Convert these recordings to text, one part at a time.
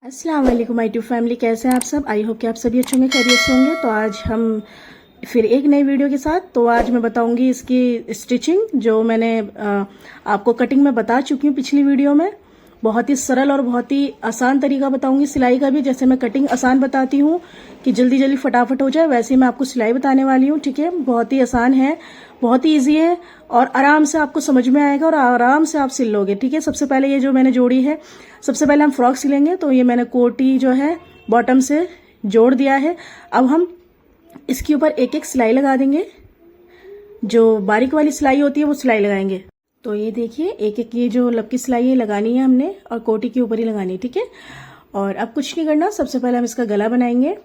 अस्सलाम वालेकुम my tube family, कैसे हैं आप सब। आई होप कि आप सभी अच्छे होंगे, खैरियत से होंगे। तो आज हम फिर एक नई वीडियो के साथ। तो आज मैं बताऊंगी इसकी स्टिचिंग, जो मैंने आपको कटिंग में बता चुकी हूँ पिछली वीडियो में। बहुत ही सरल और बहुत ही आसान तरीका बताऊंगी सिलाई का भी। जैसे मैं कटिंग आसान बताती हूँ कि जल्दी जल्दी फटाफट हो जाए, वैसे ही मैं आपको सिलाई बताने वाली हूँ। ठीक है, बहुत ही आसान है, बहुत ही ईजी है और आराम से आपको समझ में आएगा और आराम से आप सिल लोगे। ठीक है, सबसे पहले ये जो मैंने जोड़ी है, सबसे पहले हम फ्रॉक सिलेंगे। तो ये मैंने कोटी जो है बॉटम से जोड़ दिया है। अब हम इसके ऊपर एक एक सिलाई लगा देंगे। जो बारीक वाली सिलाई होती है वो सिलाई लगाएंगे। तो ये देखिए, एक एक ये जो लपकी सिलाई है लगानी है हमने और कोटी के ऊपर ही लगानी है। ठीक है, और अब कुछ नहीं करना। सबसे पहले हम इसका गला बनाएंगे।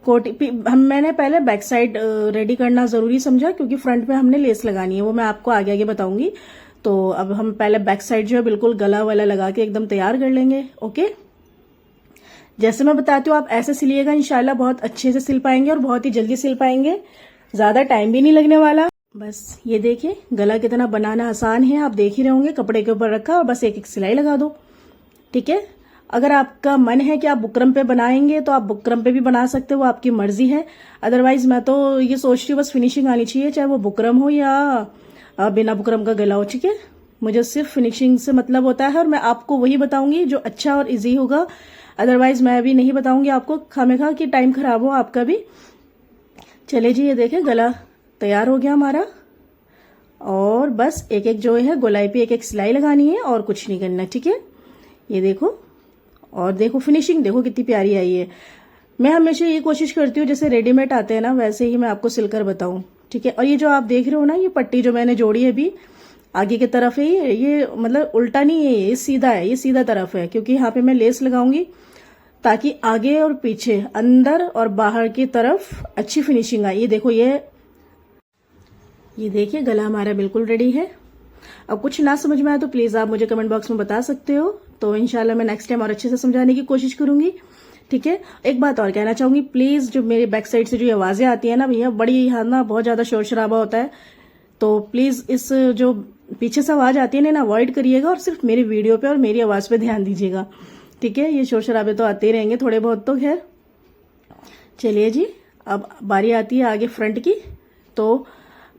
मैंने पहले बैक साइड रेडी करना जरूरी समझा, क्योंकि फ्रंट में हमने लेस लगानी है, वो मैं आपको आगे आगे बताऊंगी। तो अब हम पहले बैक साइड जो है बिल्कुल गला वाला लगा के एकदम तैयार कर लेंगे। ओके, जैसे मैं बताती हूँ आप ऐसे सिलिएगा, इंशाल्लाह बहुत अच्छे से सिल पाएंगे और बहुत ही जल्दी सिल पाएंगे, ज्यादा टाइम भी नहीं लगने वाला। बस ये देखिए, गला कितना बनाना आसान है, आप देख ही रहे होंगे। कपड़े के ऊपर रखा और बस एक एक सिलाई लगा दो। ठीक है, अगर आपका मन है कि आप बुकरम पे बनाएंगे तो आप बुकरम पे भी बना सकते हो, वो आपकी मर्जी है। अदरवाइज मैं तो ये सोचती हूँ बस फिनिशिंग आनी चाहिए, चाहे वो बुकरम हो या बिना बुकरम का गला हो। ठीक है, मुझे सिर्फ फिनिशिंग से मतलब होता है और मैं आपको वही बताऊंगी जो अच्छा और इजी होगा। अदरवाइज मैं भी नहीं बताऊंगी आपको खामेखा कि टाइम खराब हो आपका भी। चले जी, ये देखें गला तैयार हो गया हमारा। और बस एक एक जो है गोलाई पे एक एक सिलाई लगानी है और कुछ नहीं करना। ठीक है, ये देखो, और देखो फिनिशिंग देखो कितनी प्यारी आई है। मैं हमेशा ये कोशिश करती हूँ जैसे रेडीमेड आते हैं ना, वैसे ही मैं आपको सिलकर बताऊं। ठीक है, और ये जो आप देख रहे हो ना, ये पट्टी जो मैंने जोड़ी है अभी आगे की तरफ है, ये मतलब उल्टा नहीं है, ये सीधा है, ये सीधा तरफ है, क्योंकि यहाँ पे मैं लेस लगाऊंगी ताकि आगे और पीछे, अंदर और बाहर की तरफ अच्छी फिनिशिंग आए। ये देखो, ये देखिए गला हमारा बिल्कुल रेडी है। अब कुछ ना समझ में आए तो प्लीज आप मुझे कमेंट बॉक्स में बता सकते हो, तो इंशाल्लाह मैं नेक्स्ट टाइम और अच्छे से समझाने की कोशिश करूंगी। ठीक है, एक बात और कहना चाहूंगी, प्लीज जो मेरे बैक साइड से जो आवाजें आती है ना भैया, बड़ी यहाँ ना बहुत ज्यादा शोर शराबा होता है, तो प्लीज इस जो पीछे से आवाज आती है ना, अवॉइड करिएगा और सिर्फ मेरी वीडियो पे और मेरी आवाज पे ध्यान दीजिएगा। ठीक है, ये शोर शराबे तो आते ही रहेंगे थोड़े बहुत तो खैर। चलिए जी, अब बारी आती है आगे फ्रंट की। तो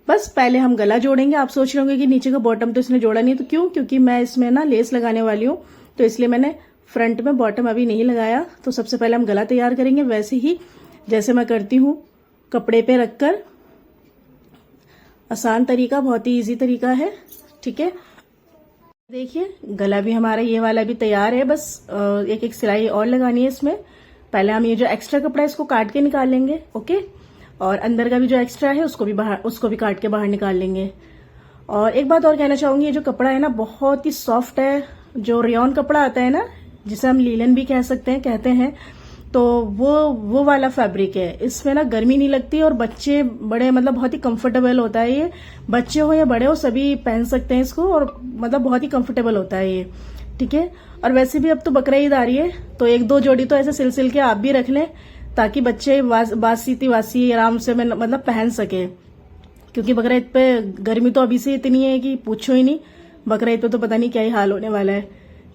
बस पहले हम गला जोड़ेंगे। आप सोच रहे होंगे कि नीचे का बॉटम तो इसने जोड़ा नहीं, तो क्यों? क्योंकि मैं इसमें ना लेस लगाने वाली हूँ, तो इसलिए मैंने फ्रंट में बॉटम अभी नहीं लगाया। तो सबसे पहले हम गला तैयार करेंगे वैसे ही जैसे मैं करती हूँ, कपड़े पे रखकर। आसान तरीका, बहुत ही इजी तरीका है। ठीक है, देखिए गला भी हमारा ये वाला भी तैयार है। बस एक एक सिलाई और लगानी है इसमें। पहले हम ये जो एक्स्ट्रा कपड़ा है इसको काट के निकाल लेंगे। ओके, और अंदर का भी जो एक्स्ट्रा है उसको भी काट के बाहर निकाल लेंगे। और एक बात और कहना चाहूंगी, ये जो कपड़ा है ना बहुत ही सॉफ्ट है। जो रेयॉन कपड़ा आता है ना, जिसे हम लीलन भी कहते हैं, तो वो वाला फैब्रिक है। इसमें ना गर्मी नहीं लगती और बच्चे बड़े मतलब बहुत ही कंफर्टेबल होता है ये। बच्चे हो या बड़े हो सभी पहन सकते हैं इसको, और मतलब बहुत ही कंफर्टेबल होता है ये। ठीक है, और वैसे भी अब तो बकरा ईद आ रही है, तो एक दो जोड़ी तो ऐसे सिल के आप भी रख लें, ताकि बच्चे वासी आराम से मतलब पहन सके। क्योंकि बकरा ईद पे गर्मी तो अभी से इतनी है कि पूछो ही नहीं। बकरा ईद पे तो पता नहीं क्या ही हाल होने वाला है।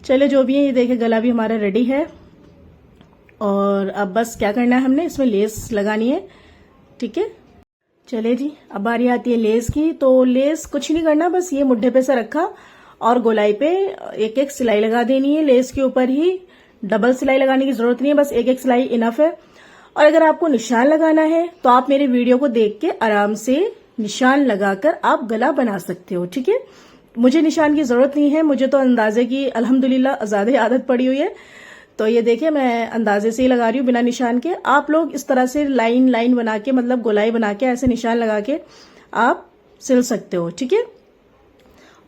चले जो भी है, ये देखे गला भी हमारा रेडी है। और अब बस क्या करना है, हमने इसमें लेस लगानी है। ठीक है, चले जी, अब बारी आती है लेस की। तो लेस कुछ नहीं करना, बस ये मुड्ढे पे से रखा और गोलाई पे एक एक सिलाई लगा देनी है। लेस के ऊपर ही डबल सिलाई लगाने की जरूरत नहीं है, बस एक एक सिलाई इनफ है। और अगर आपको निशान लगाना है तो आप मेरे वीडियो को देख के आराम से निशान लगाकर आप गला बना सकते हो। ठीक है, मुझे निशान की जरूरत नहीं है, मुझे तो अंदाजे की अल्हम्दुलिल्लाह ज्यादा आदत पड़ी हुई है। तो ये देखिए, मैं अंदाजे से ही लगा रही हूँ बिना निशान के। आप लोग इस तरह से लाइन बना के, मतलब गोलाई बना के ऐसे निशान लगा के आप सिल सकते हो। ठीक है,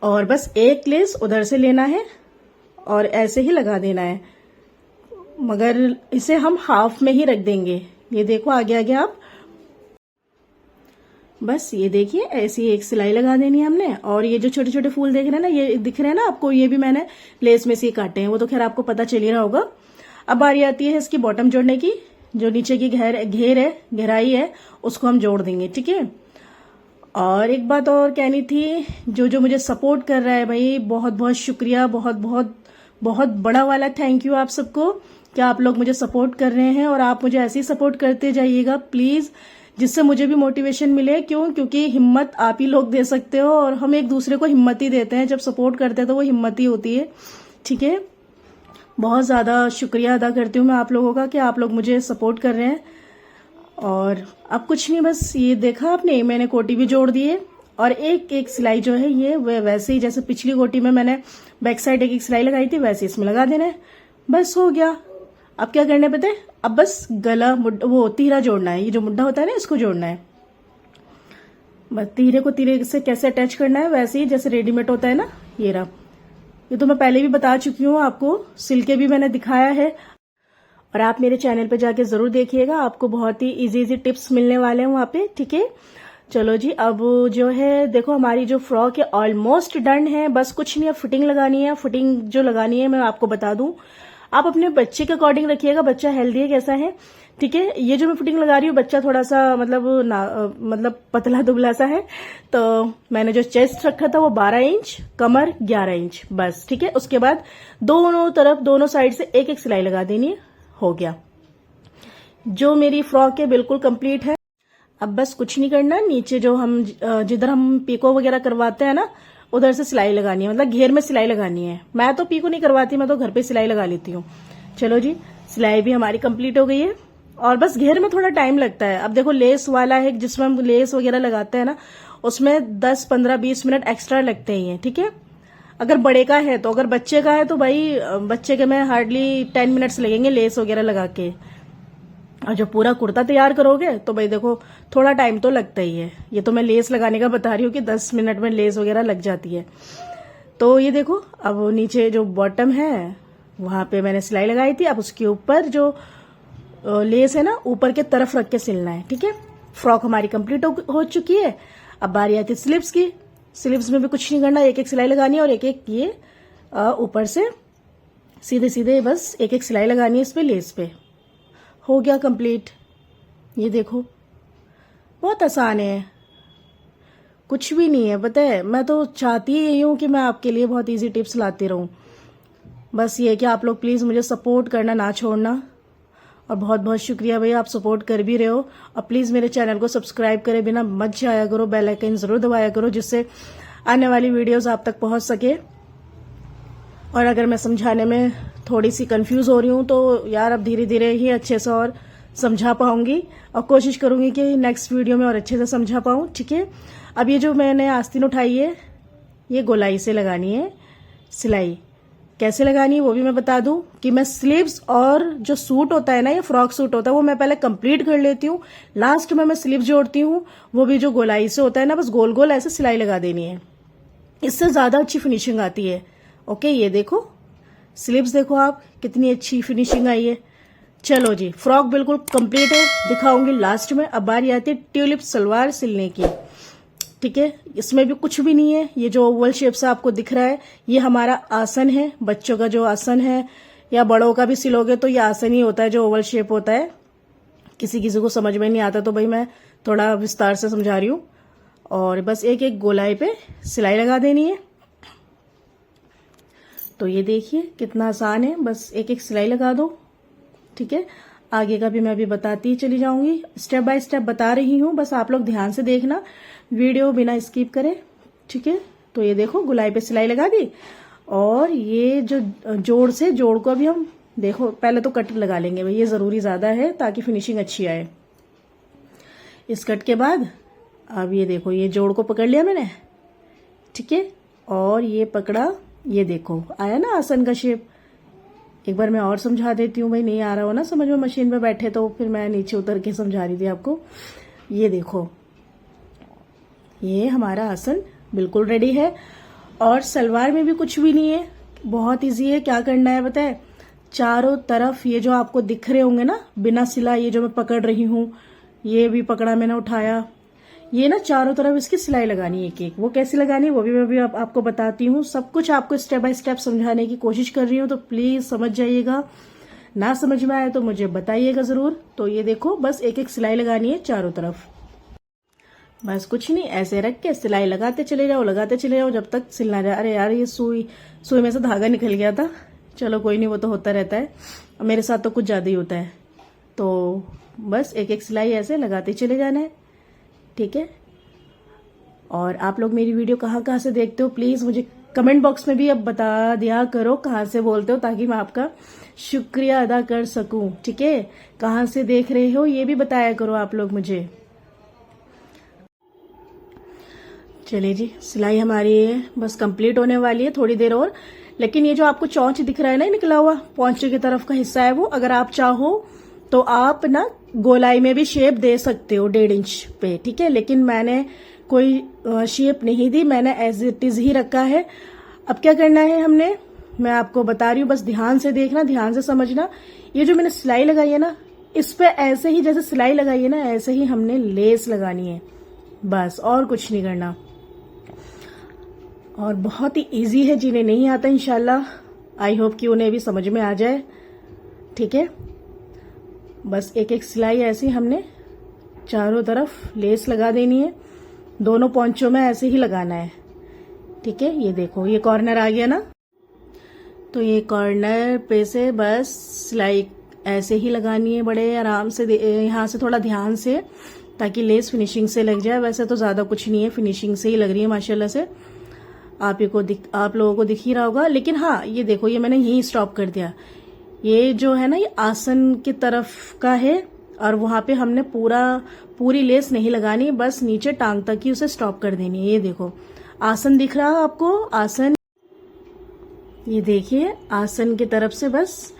और बस एक लेस उधर से लेना है और ऐसे ही लगा देना है, मगर इसे हम हाफ में ही रख देंगे। ये देखो आगे आगे आप, बस ये देखिए ऐसी एक सिलाई लगा देनी है हमने। और ये जो छोटे छोटे फूल देख रहे हैं ना, ये दिख रहे हैं ना आपको, ये भी मैंने लेस में से ही काटे हैं, वो तो खैर आपको पता चल ही रहा होगा। अब बारी आती है इसकी बॉटम जोड़ने की। जो नीचे की गहराई है उसको हम जोड़ देंगे। ठीक है, और एक बात और कहनी थी, जो मुझे सपोर्ट कर रहा है भाई, बहुत बहुत शुक्रिया, बहुत बहुत बहुत बड़ा वाला थैंक यू आप सबको। कि आप लोग मुझे सपोर्ट कर रहे हैं और आप मुझे ऐसे ही सपोर्ट करते जाइएगा प्लीज, जिससे मुझे भी मोटिवेशन मिले। क्योंकि हिम्मत आप ही लोग दे सकते हो और हम एक दूसरे को हिम्मत ही देते हैं। जब सपोर्ट करते हैं तो वो हिम्मत ही होती है। ठीक है, बहुत ज़्यादा शुक्रिया अदा करती हूँ मैं आप लोगों का कि आप लोग मुझे सपोर्ट कर रहे हैं। और अब कुछ नहीं, बस ये देखा आपने, मैंने कोटी भी जोड़ दी है और एक एक सिलाई जो है ये वैसे ही जैसे पिछली कोटी में मैंने बैक साइड एक एक सिलाई लगाई थी वैसे इसमें लगा देना है। बस हो गया। अब क्या करना है पता है, अब बस गला वो तीरा जोड़ना है। ये जो मुड्ढा होता है ना इसको जोड़ना है। बस तीरे को तीरे से कैसे अटैच करना है वैसे ही जैसे रेडीमेड होता है ना, ये रहा। ये तो मैं पहले भी बता चुकी हूँ आपको, सिल के भी मैंने दिखाया है। और आप मेरे चैनल पे जाके जरूर देखिएगा, आपको बहुत ही इजी इजी टिप्स मिलने वाले हैं वहां पे। ठीक है, चलो जी। अब जो है देखो हमारी जो फ्रॉक है ऑलमोस्ट डन है। बस कुछ नहीं, अब फिटिंग लगानी है। फिटिंग जो लगानी है मैं आपको बता दूं, आप अपने बच्चे के अकॉर्डिंग रखिएगा, बच्चा हेल्दी है कैसा है। ठीक है, ये जो मैं फिटिंग लगा रही हूँ बच्चा थोड़ा सा मतलब पतला दुबला सा है, तो मैंने जो चेस्ट रखा था वो 12 इंच, कमर 11 इंच बस। ठीक है, उसके बाद दोनों तरफ दोनों साइड से एक एक सिलाई लगा देनी है। हो गया, जो मेरी फ्रॉक है बिल्कुल कंप्लीट है। अब बस कुछ नहीं करना, नीचे जो हम जिधर हम पीको वगैरह करवाते हैं ना उधर से सिलाई लगानी है, मतलब घेर में सिलाई लगानी है। मैं तो पीको नहीं करवाती, मैं तो घर पे सिलाई लगा लेती हूँ। चलो जी, सिलाई भी हमारी कंप्लीट हो गई है और बस घेर में थोड़ा टाइम लगता है। अब देखो लेस वाला है जिसमें हम लेस वगैरह लगाते हैं ना, उसमें 10, 15, 20 मिनट एक्स्ट्रा लगते ही हैं। ठीक है, अगर बड़े का है तो, अगर बच्चे का है तो भाई बच्चे के में हार्डली 10 मिनट्स लगेंगे लेस वगैरह लगा के। और जब पूरा कुर्ता तैयार करोगे तो भाई देखो थोड़ा टाइम तो लगता ही है। ये तो मैं लेस लगाने का बता रही हूँ कि 10 मिनट में लेस वगैरह लग जाती है। तो ये देखो, अब नीचे जो बॉटम है वहां पे मैंने सिलाई लगाई थी। अब उसके ऊपर जो लेस है ना ऊपर के तरफ रख के सिलना है। ठीक है, फ्रॉक हमारी कंप्लीट हो चुकी है। अब बारी आती है स्लीव्स की। स्लीव्स में भी कुछ नहीं करना, एक एक सिलाई लगानी है और एक एक ये ऊपर से सीधे सीधे बस एक एक सिलाई लगानी है इस पे लेस पे। हो गया कंप्लीट। ये देखो बहुत आसान है, कुछ भी नहीं है। पता है मैं तो चाहती ही यही हूं कि मैं आपके लिए बहुत इजी टिप्स लाती रहूं। बस ये कि आप लोग प्लीज मुझे सपोर्ट करना ना छोड़ना। और बहुत बहुत शुक्रिया भैया, आप सपोर्ट कर भी रहे हो। और प्लीज मेरे चैनल को सब्सक्राइब करे बिना मत जाया करो, बेल आइकन जरूर दबाया करो जिससे आने वाली वीडियोस आप तक पहुंच सके। और अगर मैं समझाने में थोड़ी सी कंफ्यूज हो रही हूँ तो यार अब धीरे धीरे ही अच्छे से और समझा पाऊंगी और कोशिश करूंगी कि नेक्स्ट वीडियो में और अच्छे से समझा पाऊं। ठीक है, अब ये जो मैंने आस्तीन उठाई है ये गोलाई से लगानी है सिलाई। कैसे लगानी है वो भी मैं बता दूं कि मैं स्लीव्स और जो सूट होता है ना, ये फ्रॉक सूट होता है, वो मैं पहले कंप्लीट कर लेती हूँ। लास्ट में मैं स्लीव जोड़ती हूँ, वो भी जो गोलाई से होता है ना, बस गोल गोल ऐसे सिलाई लगा देनी है, इससे ज्यादा अच्छी फिनिशिंग आती है। ओके, ये देखो स्लीव्स देखो आप कितनी अच्छी फिनिशिंग आई है। चलो जी, फ्रॉक बिल्कुल कंप्लीट है, दिखाऊंगी लास्ट में। अब बारी आती है ट्यूलिप सलवार सिलने की। ठीक है, इसमें भी कुछ भी नहीं है। ये जो ओवल शेप से आपको दिख रहा है ये हमारा आसन है, बच्चों का जो आसन है, या बड़ों का भी सिलोगे तो ये आसन ही होता है जो ओवल शेप होता है। किसी किसी को समझ में नहीं आता तो भाई मैं थोड़ा विस्तार से समझा रही हूँ। और बस एक एक गोलाई पे सिलाई लगा देनी है। तो ये देखिए कितना आसान है, बस एक एक सिलाई लगा दो। ठीक है, आगे का भी मैं अभी बताती चली जाऊंगी, स्टेप बाय स्टेप बता रही हूँ, बस आप लोग ध्यान से देखना, वीडियो बिना स्किप करें। ठीक है, तो ये देखो गुलाई पे सिलाई लगा दी और ये जो जोड़ को अभी हम देखो पहले तो कट लगा लेंगे भाई, ये जरूरी ज्यादा है ताकि फिनिशिंग अच्छी आए। इस कट के बाद अब ये देखो ये जोड़ को पकड़ लिया मैंने। ठीक है, और ये पकड़ा, ये देखो आया ना आसन का शेप। एक बार मैं और समझा देती हूँ भाई, नहीं आ रहा हो ना समझ में मशीन पे बैठे तो फिर मैं नीचे उतर के समझा रही थी आपको। ये देखो ये हमारा आसन बिल्कुल रेडी है। और सलवार में भी कुछ भी नहीं है, बहुत इजी है। क्या करना है पता है, चारों तरफ ये जो आपको दिख रहे होंगे ना बिना सिला, ये जो मैं पकड़ रही हूँ, ये भी पकड़ा मैंने उठाया, ये ना चारों तरफ इसकी सिलाई लगानी है एक एक। वो कैसे लगानी है वो भी मैं भी आपको बताती हूँ। सब कुछ आपको स्टेप बाय स्टेप समझाने की कोशिश कर रही हूँ, तो प्लीज समझ जाइएगा। ना समझ में आए तो मुझे बताइएगा जरूर। तो ये देखो बस एक एक सिलाई लगानी है चारों तरफ, बस कुछ नहीं, ऐसे रख के सिलाई लगाते चले जाओ जब तक सिलना जाए। अरे यार ये सुई में से धागा निकल गया था, चलो कोई नहीं, वो तो होता रहता है। मेरे साथ तो कुछ ज़्यादा ही होता है। तो बस एक एक सिलाई ऐसे लगाते चले जाना है, ठीक है। और आप लोग मेरी वीडियो कहाँ कहाँ से देखते हो प्लीज़ मुझे कमेंट बॉक्स में भी अब बता दिया करो कहाँ से बोलते हो, ताकि मैं आपका शुक्रिया अदा कर सकूं, ठीक है। कहाँ से देख रहे हो ये भी बताया करो आप लोग मुझे। चलिए जी, सिलाई हमारी बस कंप्लीट होने वाली है, थोड़ी देर और। लेकिन ये जो आपको चौंच दिख रहा है ना निकला हुआ, पौंचे की तरफ का हिस्सा है वो, अगर आप चाहो तो आप ना गोलाई में भी शेप दे सकते हो 1.5 इंच पे, ठीक है। लेकिन मैंने कोई शेप नहीं दी, मैंने एज इट इज ही रखा है। अब क्या करना है हमने, मैं आपको बता रही हूँ, बस ध्यान से देखना, ध्यान से समझना। ये जो मैंने सिलाई लगाई है ना, इस पे ऐसे ही जैसे सिलाई लगाई है ना, ऐसे ही हमने लेस लगानी है, बस और कुछ नहीं करना। और बहुत ही इजी है, जिन्हें नहीं आता इंशाल्लाह आई होप कि उन्हें भी समझ में आ जाए, ठीक है। बस एक एक सिलाई ऐसे ही हमने चारों तरफ लेस लगा देनी है, दोनों पौंचों में ऐसे ही लगाना है, ठीक है। ये देखो ये कॉर्नर आ गया ना, तो ये कॉर्नर पे से बस सिलाई ऐसे ही लगानी है, बड़े आराम से, यहाँ से थोड़ा ध्यान से, ताकि लेस फिनिशिंग से लग जाए। वैसे तो ज्यादा कुछ नहीं है, फिनिशिंग से ही लग रही है माशाल्लाह से, आप लोगों को दिख ही रहा होगा। लेकिन हाँ ये देखो, ये मैंने यही स्टॉप कर दिया, ये जो है ना ये आसन की तरफ का है, और वहां पे हमने पूरी लेस नहीं लगानी, बस नीचे टांग तक ही उसे स्टॉप कर देनी है। ये देखो आसन दिख रहा है आपको, आसन, ये देखिए आसन की तरफ से बस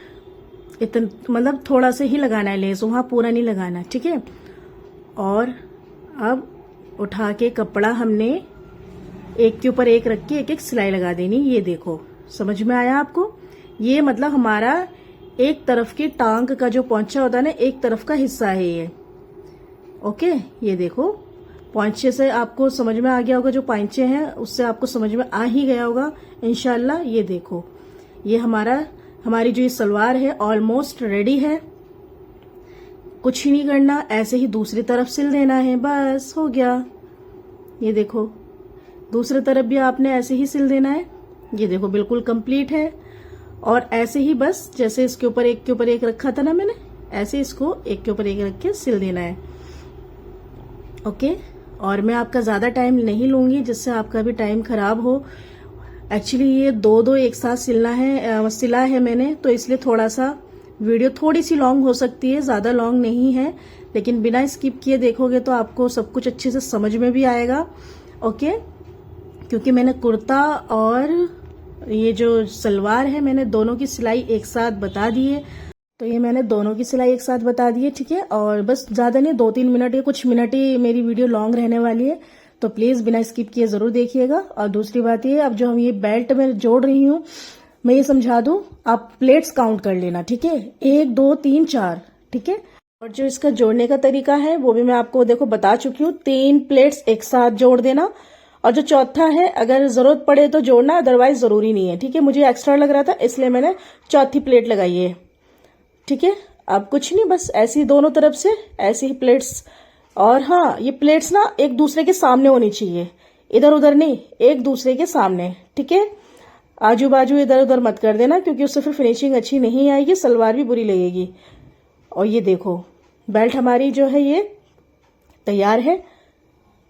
इतना, मतलब थोड़ा से ही लगाना है लेस, वहां पूरा नहीं लगाना, ठीक है। और अब उठा के कपड़ा हमने एक के ऊपर एक रख के एक एक सिलाई लगा देनी। ये देखो समझ में आया आपको, ये मतलब हमारा एक तरफ की टांग का जो पौंचा होता है ना, एक तरफ का हिस्सा है ये, ओके। ये देखो पौंचे से आपको समझ में आ गया होगा, जो पांचे हैं उससे आपको समझ में आ ही गया होगा इंशाल्लाह। ये देखो ये हमारी जो ये सलवार है ऑलमोस्ट रेडी है, कुछ ही नहीं करना, ऐसे ही दूसरी तरफ सिल देना है, बस हो गया। ये देखो दूसरी तरफ भी आपने ऐसे ही सिल देना है, ये देखो बिल्कुल कंप्लीट है। और ऐसे ही बस जैसे इसके ऊपर एक के ऊपर एक रखा था ना मैंने, ऐसे इसको एक के ऊपर एक रख के सिल देना है, ओके। और मैं आपका ज्यादा टाइम नहीं लूंगी जिससे आपका भी टाइम खराब हो। एक्चुअली ये दो एक साथ सिला है मैंने, तो इसलिए थोड़ा सा वीडियो थोड़ी सी लॉन्ग हो सकती है, ज्यादा लॉन्ग नहीं है। लेकिन बिना स्किप किए देखोगे तो आपको सब कुछ अच्छे से समझ में भी आएगा, ओके। क्योंकि मैंने कुर्ता और ये जो सलवार है, मैंने दोनों की सिलाई एक साथ बता दी है, तो ये मैंने दोनों की सिलाई एक साथ बता दी है, ठीक है। और बस ज्यादा नहीं, 2-3 मिनट या कुछ मिनट ही मेरी वीडियो लॉन्ग रहने वाली है, तो प्लीज बिना स्किप किए जरूर देखिएगा। और दूसरी बात ये, अब जो हम ये बेल्ट में जोड़ रही हूँ, मैं ये समझा दूं, आप प्लेट्स काउंट कर लेना, ठीक है, 1 2 3 4, ठीक है। और जो इसका जोड़ने का तरीका है वो भी मैं आपको देखो बता चुकी हूँ, 3 प्लेट्स एक साथ जोड़ देना, और जो चौथा है अगर जरूरत पड़े तो जोड़ना, अदरवाइज जरूरी नहीं है, ठीक है। मुझे एक्स्ट्रा लग रहा था इसलिए मैंने चौथी प्लेट लगाई है, ठीक है। अब कुछ नहीं, बस ऐसी दोनों तरफ से ऐसी ही प्लेट्स। और हाँ, ये प्लेट्स ना एक दूसरे के सामने होनी चाहिए, इधर उधर नहीं, एक दूसरे के सामने, ठीक है। आजू बाजू इधर उधर मत कर देना, क्योंकि उससे फिर फिनिशिंग अच्छी नहीं आएगी, सलवार भी बुरी लगेगी। और ये देखो बेल्ट हमारी जो है ये तैयार है,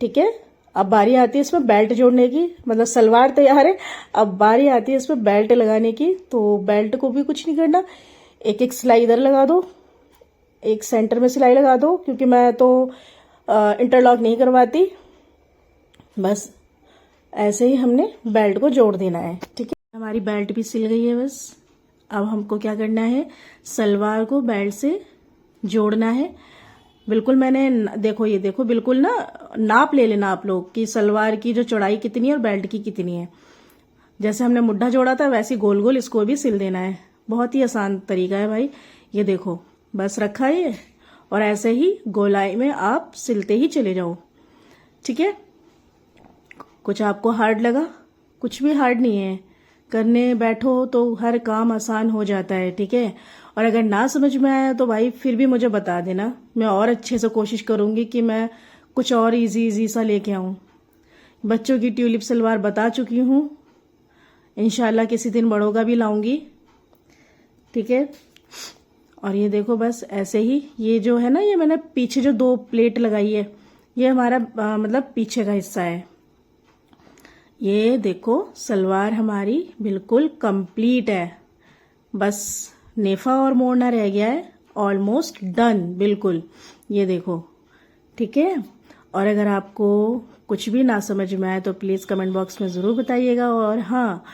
ठीक है। अब बारी आती है इसमें बेल्ट जोड़ने की, मतलब सलवार तैयार है, अब बारी आती है इसमें बेल्ट लगाने की। तो बेल्ट को भी कुछ नहीं करना, एक एक सिलाई इधर लगा दो, एक सेंटर में सिलाई लगा दो, क्योंकि मैं तो इंटरलॉक नहीं करवाती, बस ऐसे ही हमने बेल्ट को जोड़ देना है, ठीक है। हमारी बेल्ट भी सिल गई है, बस अब हमको क्या करना है, सलवार को बेल्ट से जोड़ना है। बिल्कुल मैंने देखो, ये देखो बिल्कुल ना नाप ले लेना आप लोग कि सलवार की जो चौड़ाई कितनी है और बेल्ट की कितनी है। जैसे हमने मुड्ढा जोड़ा था वैसे गोल गोल इसको भी सिल देना है, बहुत ही आसान तरीका है भाई। ये देखो बस रखा है ये, और ऐसे ही गोलाई में आप सिलते ही चले जाओ, ठीक है। कुछ आपको हार्ड लगा, कुछ भी हार्ड नहीं है, करने बैठो तो हर काम आसान हो जाता है, ठीक है। और अगर ना समझ में आया तो भाई फिर भी मुझे बता देना, मैं और अच्छे से कोशिश करूंगी कि मैं कुछ और इजी सा लेके आऊं। बच्चों की ट्यूलिप सलवार बता चुकी हूं, इंशाल्लाह किसी दिन बड़ों का भी लाऊंगी, ठीक है। और ये देखो बस ऐसे ही, ये जो है ना, ये मैंने पीछे जो 2 प्लेट लगाई है, ये हमारा मतलब पीछे का हिस्सा है। ये देखो सलवार हमारी बिल्कुल कंप्लीट है, बस नेफा और मोड़ना रह गया है, ऑलमोस्ट डन बिल्कुल। ये देखो, ठीक है। और अगर आपको कुछ भी ना समझ में आए तो प्लीज़ कमेंट बॉक्स में ज़रूर बताइएगा। और हाँ,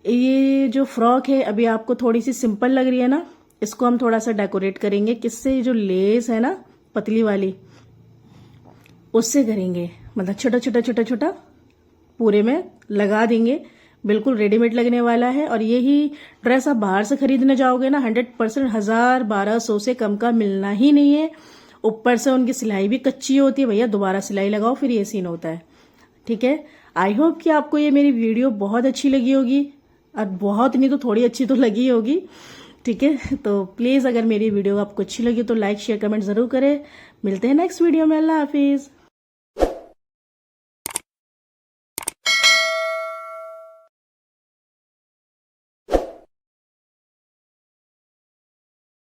ये जो फ्रॉक है अभी आपको थोड़ी सी सिंपल लग रही है ना, इसको हम थोड़ा सा डेकोरेट करेंगे। किससे? जो लेस है ना पतली वाली, उससे करेंगे। मतलब छोटा छोटा छोटा छोटा पूरे में लगा देंगे, बिल्कुल रेडीमेड लगने वाला है। और यही ड्रेस आप बाहर से खरीदने जाओगे ना, 100% 1000-1200 से कम का मिलना ही नहीं है। ऊपर से उनकी सिलाई भी कच्ची होती है, भैया दोबारा सिलाई लगाओ फिर ये सीन होता है। ठीक है, आई होप कि आपको ये मेरी वीडियो बहुत अच्छी लगी होगी, और बहुत नहीं तो थोड़ी अच्छी तो लगी होगी। ठीक है, तो प्लीज़ अगर मेरी वीडियो आपको अच्छी लगी तो लाइक शेयर कमेंट ज़रूर करें। मिलते हैं नेक्स्ट वीडियो में। अल्लाह हाफिज़।